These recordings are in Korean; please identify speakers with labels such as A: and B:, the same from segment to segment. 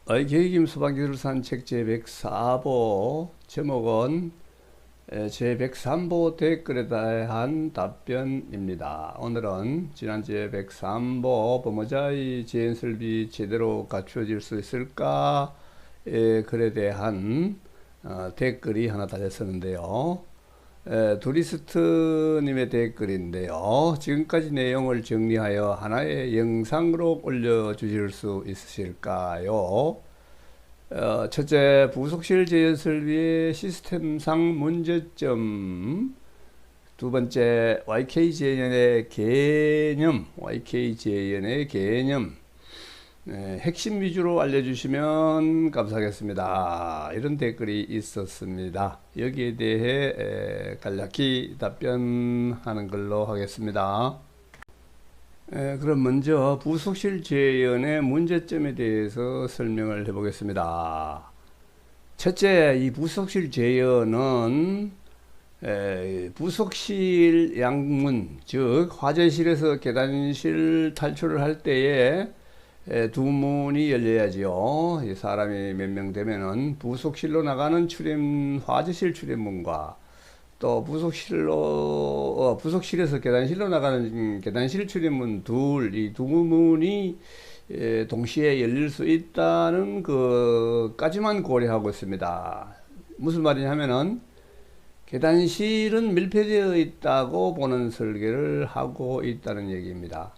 A: 계획임 소방기술산 책 제104보 제목은 제103보 댓글에 대한 답변입니다. 오늘은 지난주에 103보 범어자의 재연설비 제대로 갖추어질 수 있을까? 글에 대한 댓글이 하나 달렸었는데요. 두리스트님의 댓글인데요. 지금까지 내용을 정리하여 하나의 영상으로 올려주실 수 있으실까요? 첫째, 부속실 재연설비의 시스템상 문제점. 두 번째, YK재연의 개념. 핵심 위주로 알려주시면 감사하겠습니다. 이런 댓글이 있었습니다. 여기에 대해 간략히 답변하는 걸로 하겠습니다. 그럼 먼저 부속실 재연의 문제점에 대해서 설명을 해보겠습니다. 첫째, 이 부속실 재연은 부속실 양문, 즉 화재실에서 계단실 탈출을 할 때에 두 문이 열려야지요. 사람이 몇 명 되면은 부속실로 나가는 화재실 출입문과 또 부속실에서 계단실로 나가는 계단실 출입문 이 두 문이 동시에 열릴 수 있다는 것까지만 고려하고 있습니다. 무슨 말이냐면은 계단실은 밀폐되어 있다고 보는 설계를 하고 있다는 얘기입니다.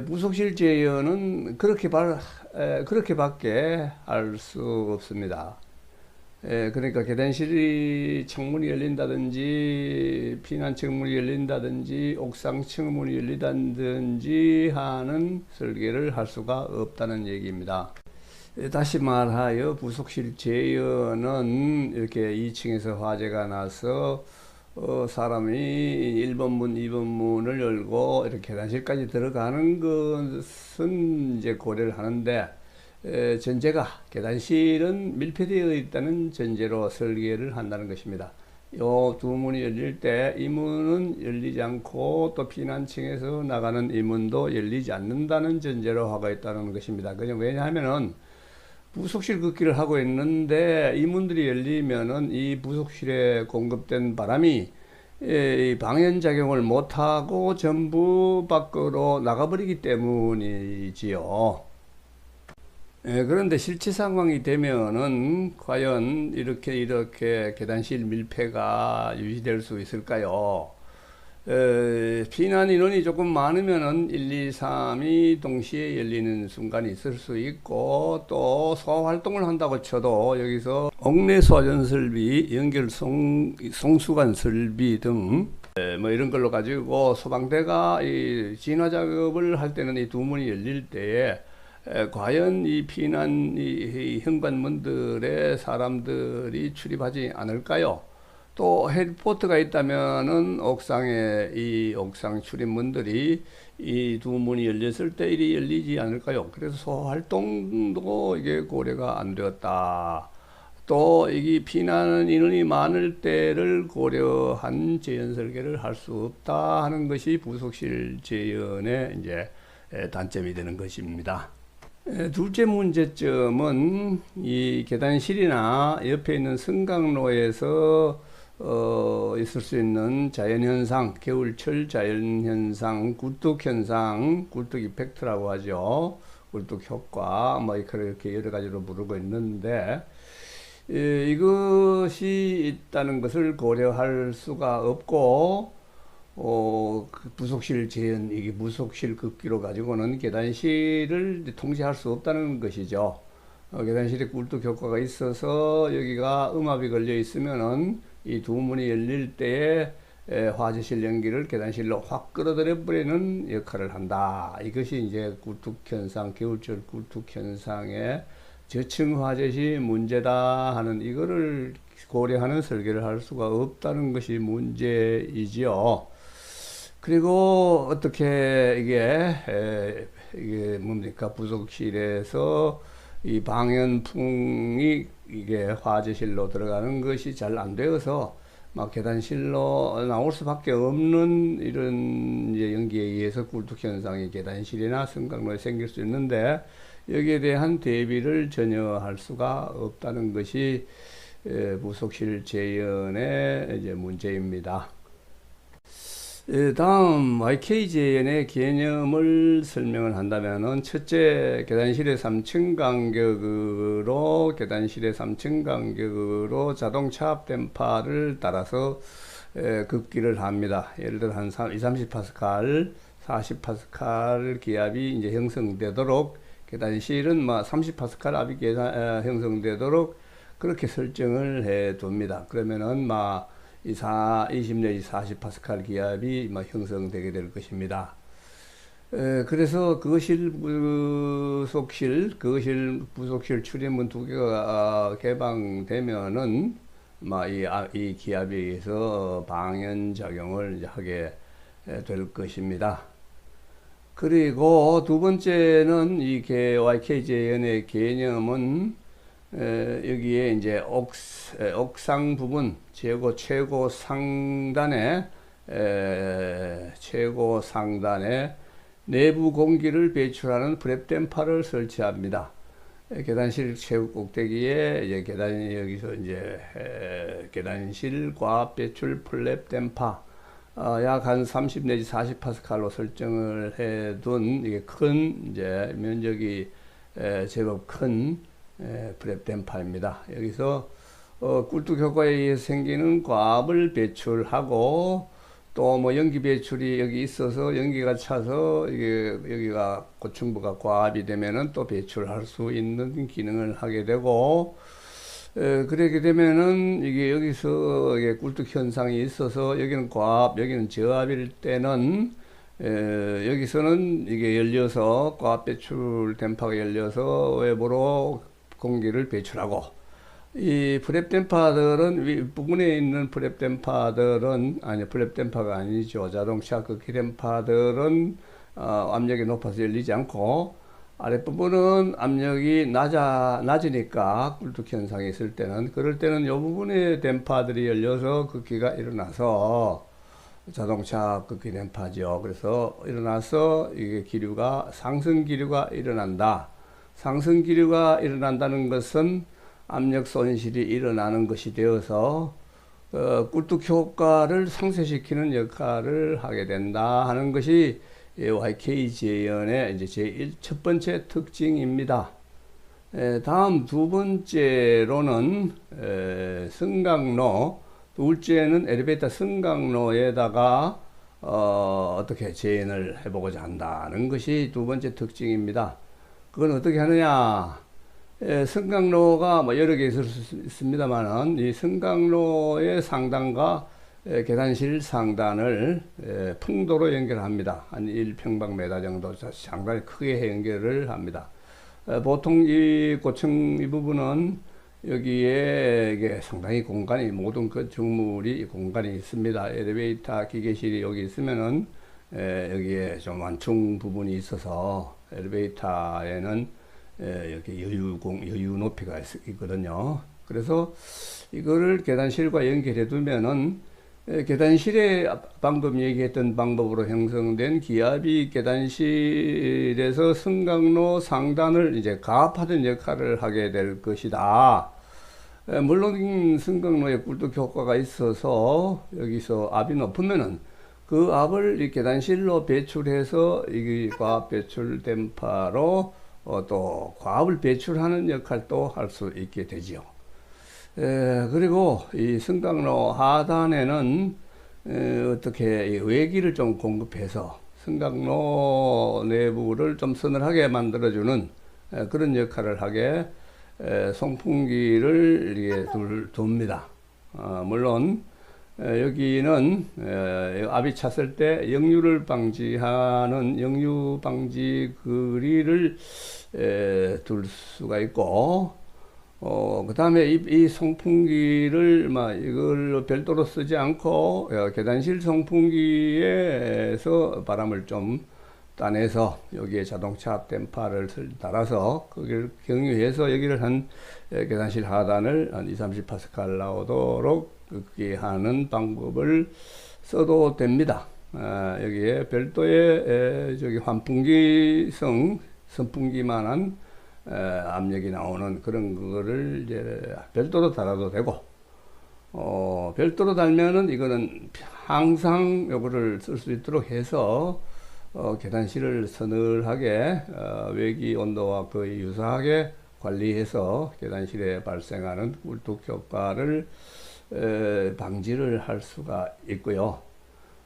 A: 부속실 재연은 그렇게밖에 할 수 없습니다. 그러니까 계단실이 창문이 열린다든지 피난 창문이 열린다든지 옥상 창문이 열린다든지 하는 설계를 할 수가 없다는 얘기입니다. 다시 말하여 부속실 재연은 이렇게 2층에서 화재가 나서 사람이 1번 문, 2번 문을 열고 이렇게 계단실까지 들어가는 것은 이제 고려를 하는데, 전제가 계단실은 밀폐되어 있다는 전제로 설계를 한다는 것입니다. 요 두 문이 열릴 때 이 문은 열리지 않고 또 피난층에서 나가는 이 문도 열리지 않는다는 전제로 하고 있다는 것입니다. 왜냐하면은 부속실 걷기를 하고 있는데 이 문들이 열리면은 이 부속실에 공급된 바람이 방연작용을 못하고 전부 밖으로 나가버리기 때문이지요. 그런데 실제 상황이 되면은 과연 이렇게 계단실 밀폐가 유지될 수 있을까요? 피난 인원이 조금 많으면은 1, 2, 3이 동시에 열리는 순간이 있을 수 있고, 또 소화활동을 한다고 쳐도 여기서 옥내 소화전 설비, 연결 송수관 설비 등 뭐 이런 걸로 가지고 소방대가 이 진화 작업을 할 때는 이 두 문이 열릴 때에 과연 이 피난 이 현관문들에 사람들이 출입하지 않을까요? 또 헬리포트가 있다면은 이 옥상 출입문들이 이 두 문이 열렸을 때 이리 열리지 않을까요? 그래서 소활동도 이게 고려가 안 되었다. 또 이게 피난 인원이 많을 때를 고려한 재연 설계를 할 수 없다 하는 것이 부속실 재연의 이제 단점이 되는 것입니다. 둘째 문제점은 이 계단실이나 옆에 있는 승강로에서 있을 수 있는 자연현상, 겨울철 자연현상, 굴뚝현상, 굴뚝 이펙트라고 하죠. 굴뚝 효과, 뭐 이렇게 여러 가지로 부르고 있는데, 이것이 있다는 것을 고려할 수가 없고, 부속실 재현, 이게 부속실 걷기로 가지고는 계단실을 통제할 수 없다는 것이죠. 계단실에 굴뚝 효과가 있어서 여기가 음압이 걸려 있으면은 이 두 문이 열릴 때에 화재실 연기를 계단실로 확 끌어들여 버리는 역할을 한다. 이것이 이제 굴뚝 현상, 겨울철 굴뚝 현상의 저층 화재시 문제다 하는 이거를 고려하는 설계를 할 수가 없다는 것이 문제이지요. 그리고 어떻게 이게 뭡니까? 부속실에서 이 방연풍이 이게 화재실로 들어가는 것이 잘 안 되어서 막 계단실로 나올 수밖에 없는 이런 이제 연기에 의해서 굴뚝 현상이 계단실이나 승강로에 생길 수 있는데, 여기에 대한 대비를 전혀 할 수가 없다는 것이 부속실 재현의 이제 문제입니다. 다음 YKJN의 개념을 설명을 한다면은 첫째, 계단실의 3층 간격으로 자동차 앞電파를 따라서 급기를 합니다. 예를 들어 한 30파스칼, 40파스칼 기압이 이제 형성되도록 계단실은 30파스칼 압이 형성되도록 그렇게 설정을 해 둡니다. 그러면은 20 내지 40파스칼 기압이 형성되게 될 것입니다. 그래서 거실 부속실 출입문 두 개가 개방되면은 이 기압에 의해서 방연작용을 하게 될 것입니다. 그리고 두 번째는 이 YKJN의 개념은 여기에 이제 옥상 부분 최고 상단에 내부 공기를 배출하는 프랩댐파를 설치합니다. 계단실 최고 꼭대기에 이제 여기서 이제 계단실 과압 배출 플랩댐파 약 한 30 내지 40파스칼로 설정을 해둔 이게 큰 이제 면적이 제법 큰 프랩댐파입니다. 여기서 꿀뚝 효과에 의해 생기는 과압을 배출하고 또 연기 배출이 여기 있어서 연기가 차서 여기가 고층부가 과압이 되면은 또 배출할 수 있는 기능을 하게 되고 그렇게 되면은 여기서 꿀뚝 현상이 있어서 여기는 과압, 여기는 저압일 때는 여기서는 이게 열려서 과압 배출 댐파가 열려서 외부로 공기를 배출하고 이 프랩댐파들은 윗부분에 있는 프랩댐파가 아니죠. 자동차 급기댐파들은 압력이 높아서 열리지 않고 아랫부분은 압력이 낮으니까 꿀뚝 현상이 있을 때는 그럴 때는 이 부분에 댐파들이 열려서 급기가 일어나서 자동차 급기 댐파죠. 그래서 일어나서 이게 상승 기류가 일어난다. 상승 기류가 일어난다는 것은 압력 손실이 일어나는 것이 되어서 꿀뚝 효과를 상쇄시키는 역할을 하게 된다 하는 것이 YKJN의 이제 첫 번째 특징입니다. 다음 두 번째로는 승강로, 둘째는 엘리베이터 승강로에다가 어떻게 재현을 해보고자 한다는 것이 두 번째 특징입니다. 그건 어떻게 하느냐? 승강로가 여러 개 있을 수 있습니다만은 이 승강로의 상단과 계단실 상단을 풍도로 연결합니다. 한 1평방미터 정도 상당히 크게 연결을 합니다. 보통 이 고층 이 부분은 여기에 이게 상당히 공간이 모든 건축물이 공간이 있습니다. 엘리베이터 기계실이 여기 있으면은 여기에 좀 완충 부분이 있어서 엘리베이터에는 이렇게 여유 높이가 있거든요. 그래서 이거를 계단실과 연결해 두면은 계단실에 방금 얘기했던 방법으로 형성된 기압이 계단실에서 승강로 상단을 이제 가압하는 역할을 하게 될 것이다. 물론 승강로에 꿀뚝 효과가 있어서 여기서 압이 높으면은 그 압을 이 계단실로 배출해서 이 과압 배출 댐파로 또 과압을 배출하는 역할도 할 수 있게 되지요. 그리고 이 승강로 하단에는 어떻게 외기를 좀 공급해서 승강로 내부를 좀 서늘하게 만들어주는 그런 역할을 하게 송풍기를 둡니다. 물론 여기는 압이 찼을 때 역류를 방지하는 역류 방지 그릴을 둘 수가 있고 그 다음에 이 송풍기를 이걸 별도로 쓰지 않고 계단실 송풍기에서 바람을 좀 따내서 여기에 자동차 앞댐파를 달아서 거기를 경유해서 여기를 한 계단실 하단을 한 20-30파스칼 나오도록 그렇게 하는 방법을 써도 됩니다. 여기에 별도의 저기 환풍기성 선풍기만한 압력이 나오는 그런 거를 이제 별도로 달아도 되고, 별도로 달면은 이거는 항상 요거를 쓸 수 있도록 해서 계단실을 서늘하게 외기 온도와 거의 유사하게 관리해서 계단실에 발생하는 꿀뚝 효과를 방지를 할 수가 있고요.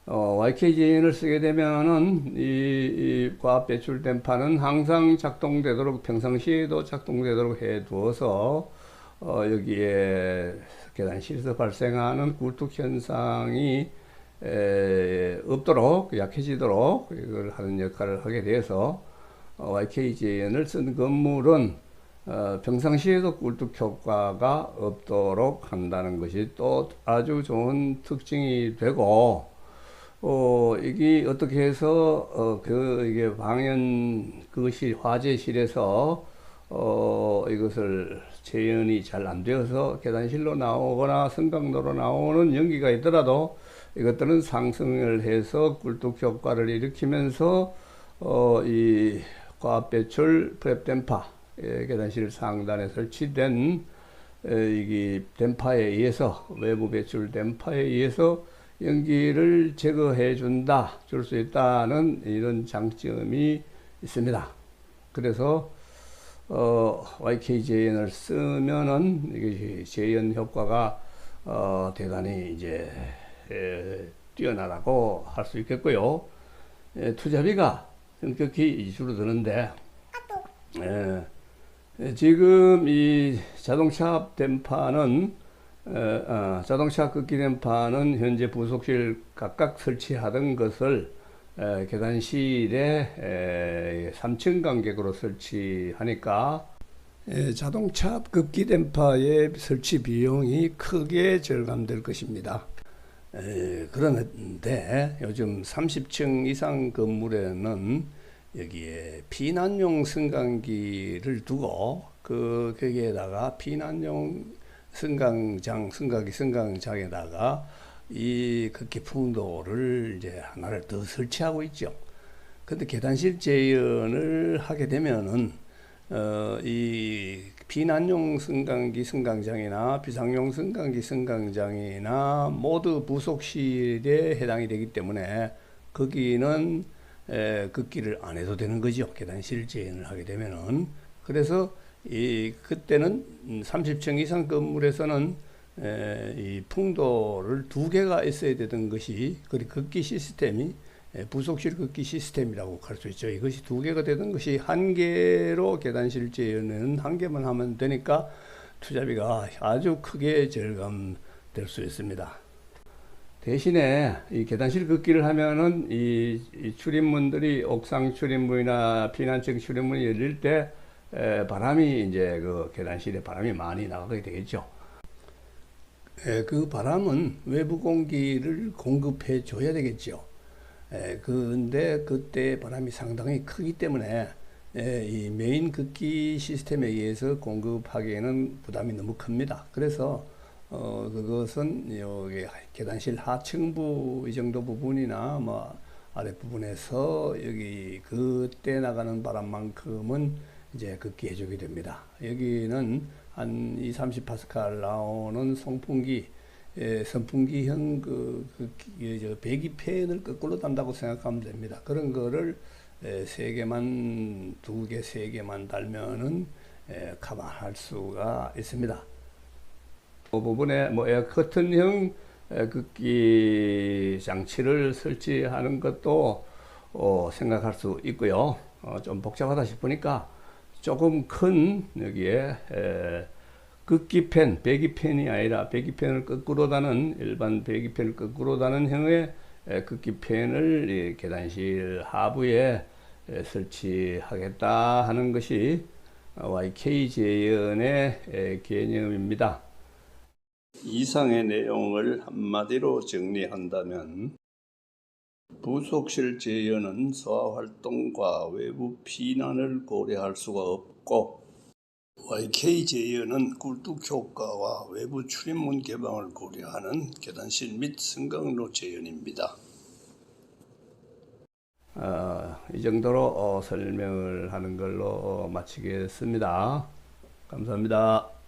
A: YKGN을 쓰게 되면은 이 과압 배출 댐파는 항상 작동되도록, 평상시에도 작동되도록 해 두어서 여기에 계단실에서 발생하는 굴뚝 현상이 없도록, 약해지도록 이걸 하는 역할을 하게 돼서 YKGN을 쓴 건물은 평상시에도 꿀뚝 효과가 없도록 한다는 것이 또 아주 좋은 특징이 되고, 이게 어떻게 해서 이게 방연 그것이 화재실에서 이것을 재현이 잘 안 되어서 계단실로 나오거나 승강로로 나오는 연기가 있더라도 이것들은 상승을 해서 꿀뚝 효과를 일으키면서 이 과압 배출 프랩 댐파, 계단실 상단에 설치된 이게 댐파에 의해서, 외부 배출 댐파에 의해서 연기를 제거해 준다, 줄 수 있다는 이런 장점이 있습니다. 그래서 YKJN을 쓰면은 이게 재현 효과가 대단히 이제 뛰어나다고 할 수 있겠고요. 투자비가 급격히 줄어드는데, 지금 이 자동차 댐파는 자동차 급기 댐파는 현재 부속실 각각 설치하던 것을 계단실에 3층 간격으로 설치하니까 자동차 급기 댐파의 설치 비용이 크게 절감될 것입니다. 그런데 요즘 30층 이상 건물에는 여기에 피난용 승강기를 두고 거기에다가 피난용 승강장에다가 이 급기 풍도를 이제 하나를 더 설치하고 있죠. 근데 계단실 재현을 하게 되면은 이 비난용 승강기 승강장이나 비상용 승강기 승강장이나 모두 부속실에 해당이 되기 때문에 거기는 급기를 안 해도 되는 거죠. 계단실 재현을 하게 되면은. 그래서 그때는 30층 이상 건물에서는 이 풍도를 두 개가 있어야 되던 것이, 그리고 급기 시스템이 부속실 급기 시스템이라고 할 수 있죠. 이것이 두 개가 되던 것이 한 개로 계단실 재현은 한 개만 하면 되니까 투자비가 아주 크게 절감될 수 있습니다. 대신에 이 계단실 급기를 하면은 이 출입문들이 옥상 출입문이나 피난층 출입문이 열릴 때 바람이 이제 그 계단실에 바람이 많이 나가게 되겠죠. 그 바람은 외부 공기를 공급해 줘야 되겠죠. 근데 그때 바람이 상당히 크기 때문에 이 메인 급기 시스템에 의해서 공급하기에는 부담이 너무 큽니다. 그래서 그것은 여기 계단실 하층부 이 정도 부분이나 뭐 아랫부분에서 여기 그때 나가는 바람만큼은 이제 급기해 주게 됩니다. 여기는 한 2, 30파스칼 나오는 선풍기형 배기팬을 거꾸로 단다고 생각하면 됩니다. 그런 거를 3개만, 2개, 3개만 달면은 커버할 수가 있습니다. 그 부분에 뭐 에어커튼형 급기 장치를 설치하는 것도 생각할 수 있고요. 좀 복잡하다 싶으니까 조금 큰 여기에 급기팬, 배기팬이 아니라 배기팬을 거꾸로 다는, 일반 배기팬을 거꾸로 다는 형의 급기팬을 계단실 하부에 설치하겠다 하는 것이 YK재현의 개념입니다. 이상의 내용을 한마디로 정리한다면, 부속실 재현은 소화활동과 외부 피난을 고려할 수가 없고, YK 재현은 꿀뚝 효과와 외부 출입문 개방을 고려하는 계단실 및 승강로 재현입니다. 이 정도로 설명을 하는 걸로 마치겠습니다. 감사합니다.